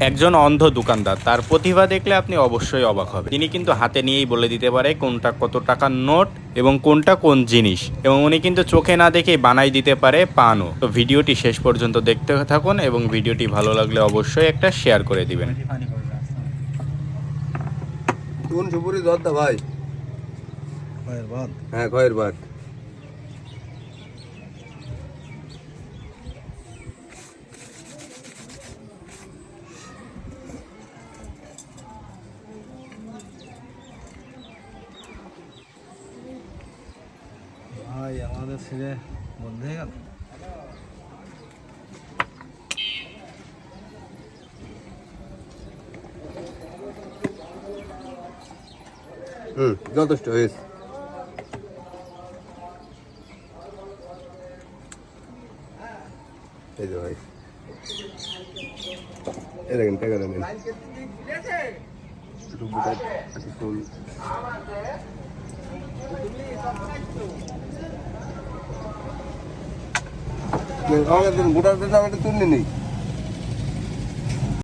একজন অন্ধ দোকানদার, তার প্রতিভা দেখলে আপনি অবশ্যই অবাক হবেন। তিনি কিন্তু হাতে নিয়েই বলে দিতে পারে কোনটা কত টাকার নোট এবং কোনটা কোন জিনিস, এবং উনি কিন্তু চোখে না দেখেই বানাই দিতে পারে পানও। তো ভিডিওটি শেষ পর্যন্ত দেখতে থাকুন এবং ভিডিওটি ভালো লাগলে অবশ্যই একটা শেয়ার করে দিবেন। কোন সুপুরি দরদা ভাই? খয়ের বাদ। হ্যাঁ, খয়ের বাদ। ভাই আমাদের ছেড়ে বন্ধ হয়ে গেল। যথেষ্ট হয়েছে। এই যে ভাই, এই দেখেন টাকাটা নেন। আমাদের ভোটারদের নাম এটা তুলে নেই।